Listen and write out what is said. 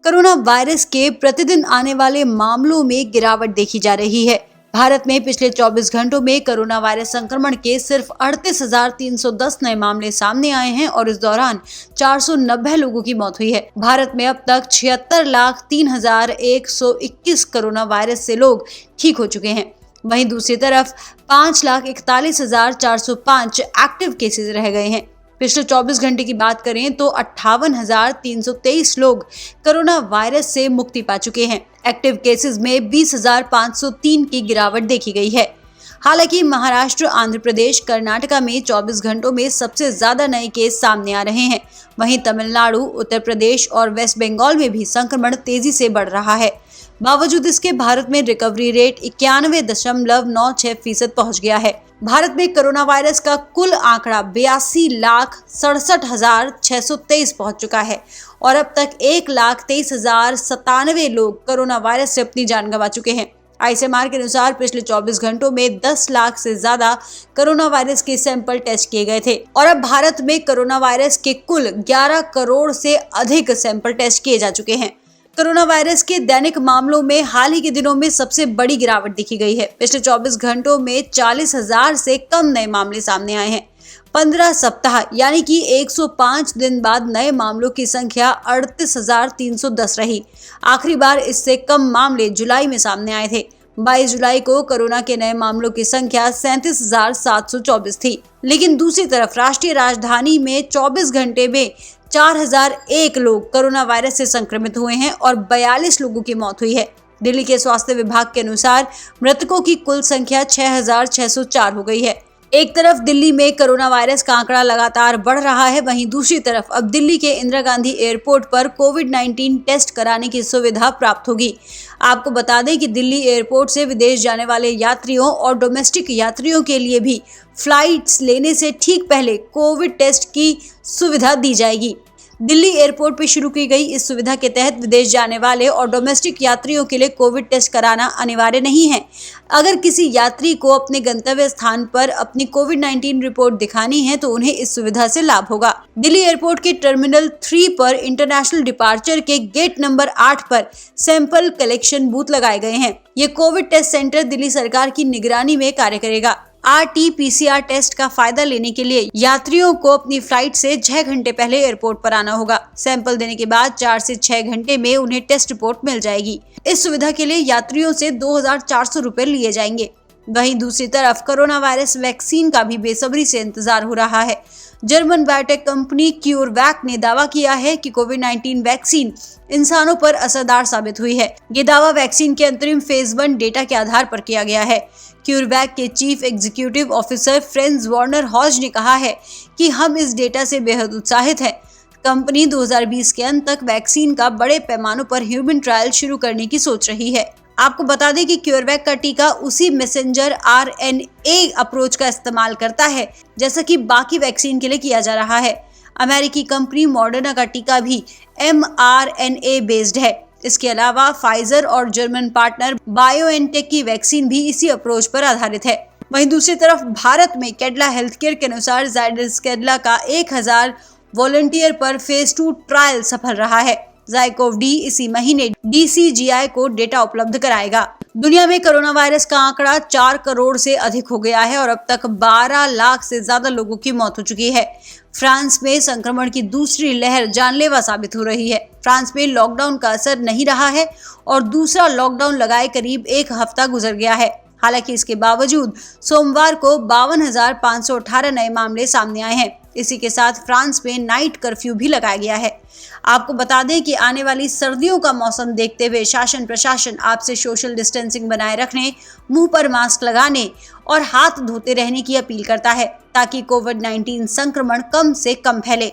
Corona virus के प्रतिदिन आने वाले मामलों में गिरावट देखी जा रही है। भारत में पिछले 24 घंटों में कोरोना वायरस संक्रमण के सिर्फ 38,310 नए मामले सामने आए हैं और इस दौरान 490 लोगों की मौत हुई है। भारत में अब तक 76,03,121 कोरोना वायरस से लोग ठीक हो चुके हैं। वहीं दूसरी तरफ 5,41,405 एक्टिव केसेस रह गए हैं। पिछले 24 घंटे की बात करें तो 58,323 लोग कोरोना वायरस से मुक्ति पा चुके हैं। एक्टिव केसेस में 20,503 की गिरावट देखी गई है। हालांकि महाराष्ट्र, आंध्र प्रदेश, कर्नाटका में 24 घंटों में सबसे ज्यादा नए केस सामने आ रहे हैं। वहीं तमिलनाडु, उत्तर प्रदेश और वेस्ट बंगाल में भी संक्रमण तेजी से बढ़ रहा है। बावजूद इसके भारत में रिकवरी रेट 91.96% पहुंच गया है। भारत में कोरोना वायरस का कुल आंकड़ा 82,67,623 पहुंच चुका है और अब तक 1,23,097 लोग कोरोना वायरस से अपनी जान गंवा चुके हैं। आईसीएमआर के अनुसार पिछले 24 घंटों में 10 लाख से ज्यादा कोरोना वायरस के सैंपल टेस्ट किए गए थे और अब भारत में कोरोना वायरस के कुल 11 करोड़ से अधिक सैंपल टेस्ट किए जा चुके हैं। कोरोना वायरस के दैनिक मामलों में हाल ही के दिनों में सबसे बड़ी गिरावट देखी गई है। पिछले 24 घंटों में 40,000 से कम नए मामले सामने आए हैं। 15 सप्ताह यानी कि 105 दिन बाद नए मामलों की संख्या 38,310 रही। आखिरी बार इससे कम मामले जुलाई में सामने आए थे। 22 जुलाई को कोरोना के नए मामलों की संख्या 37,724 थी। लेकिन दूसरी तरफ राष्ट्रीय राजधानी में 24 घंटे में 4,001 लोग कोरोना वायरस से संक्रमित हुए हैं और 42 लोगों की मौत हुई है। दिल्ली के स्वास्थ्य विभाग के अनुसार मृतकों की कुल संख्या 6,604 हो गई है। एक तरफ दिल्ली में कोरोना वायरस का आंकड़ा लगातार बढ़ रहा है, वहीं दूसरी तरफ अब दिल्ली के इंदिरा गांधी एयरपोर्ट पर कोविड-19 टेस्ट कराने की सुविधा प्राप्त होगी। आपको बता दें कि दिल्ली एयरपोर्ट से विदेश जाने वाले यात्रियों और डोमेस्टिक यात्रियों के लिए भी फ्लाइट्स लेने से ठीक पहले कोविड टेस्ट की सुविधा दी जाएगी। दिल्ली एयरपोर्ट पर शुरू की गई इस सुविधा के तहत विदेश जाने वाले और डोमेस्टिक यात्रियों के लिए कोविड टेस्ट कराना अनिवार्य नहीं है। अगर किसी यात्री को अपने गंतव्य स्थान पर अपनी कोविड-19 रिपोर्ट दिखानी है तो उन्हें इस सुविधा से लाभ होगा। दिल्ली एयरपोर्ट के टर्मिनल 3 पर इंटरनेशनल डिपार्चर के गेट नंबर 8 पर सैंपल कलेक्शन बूथ लगाए गए हैं। ये कोविड टेस्ट सेंटर दिल्ली सरकार की निगरानी में कार्य करेगा। RT-PCR टेस्ट का फायदा लेने के लिए यात्रियों को अपनी फ्लाइट से 6 घंटे पहले एयरपोर्ट पर आना होगा। सैंपल देने के बाद 4 से 6 घंटे में उन्हें टेस्ट रिपोर्ट मिल जाएगी। इस सुविधा के लिए यात्रियों से 2,400 रुपए लिए जाएंगे। वहीं दूसरी तरफ कोरोना वायरस वैक्सीन का भी बेसब्री से इंतजार हो रहा है। जर्मन बायोटेक कंपनी क्यूरवैक ने दावा किया है कि कोविड-19 वैक्सीन इंसानों पर असरदार साबित हुई है। ये दावा वैक्सीन के अंतरिम फेज 1 डेटा के आधार पर किया गया है। क्यूरवैक के chief executive officer Franz Werner Haas ने कहा है कि हम इस डेटा से बेहद उत्साहित हैं। कंपनी 2020 के अंत तक वैक्सीन का बड़े पैमाने पर ह्यूमन ट्रायल शुरू करने की सोच रही है। आपको बता दें कि क्यूरवैक का टीका उसी मैसेंजर RNA अप्रोच का इस्तेमाल करता है जैसा कि बाकी वैक्सीन के लिए किया जा रहा है। अमेरिकी कंपनी मॉडर्ना का टीका भी mRNA बेस्ड है। इसके अलावा फाइजर और जर्मन पार्टनर बायोएनटेक की वैक्सीन भी इसी अप्रोच पर आधारित है। वहीं दूसरी तरफ भारत में कैडिला हेल्थकेयर के अनुसार जायडस कैडिला का 1,000 वॉलंटियर पर फेज 2 ट्रायल सफल रहा है। ज़ाइकोव-डी इसी महीने DCGI को डेटा उपलब्ध कराएगा। दुनिया में कोरोना वायरस का आंकड़ा 4 करोड़ से अधिक हो गया है और अब तक 12 लाख से ज्यादा लोगों की मौत हो चुकी है। फ्रांस में संक्रमण की दूसरी लहर जानलेवा साबित हो रही है। फ्रांस में लॉकडाउन का असर नहीं रहा है और दूसरा लॉकडाउन लगाए करीब 1 हफ्ता गुजर गया है। हालांकि इसके बावजूद सोमवार को 52,518 नए मामले सामने आए हैं। इसी के साथ फ्रांस में नाइट कर्फ्यू भी लगाया गया है। आपको बता दें कि आने वाली सर्दियों का मौसम देखते हुए शासन प्रशासन आपसे सोशल डिस्टेंसिंग बनाए रखने, मुंह पर मास्क लगाने और हाथ धोते रहने की अपील करता है ताकि कोविड-19 संक्रमण कम से कम फैले।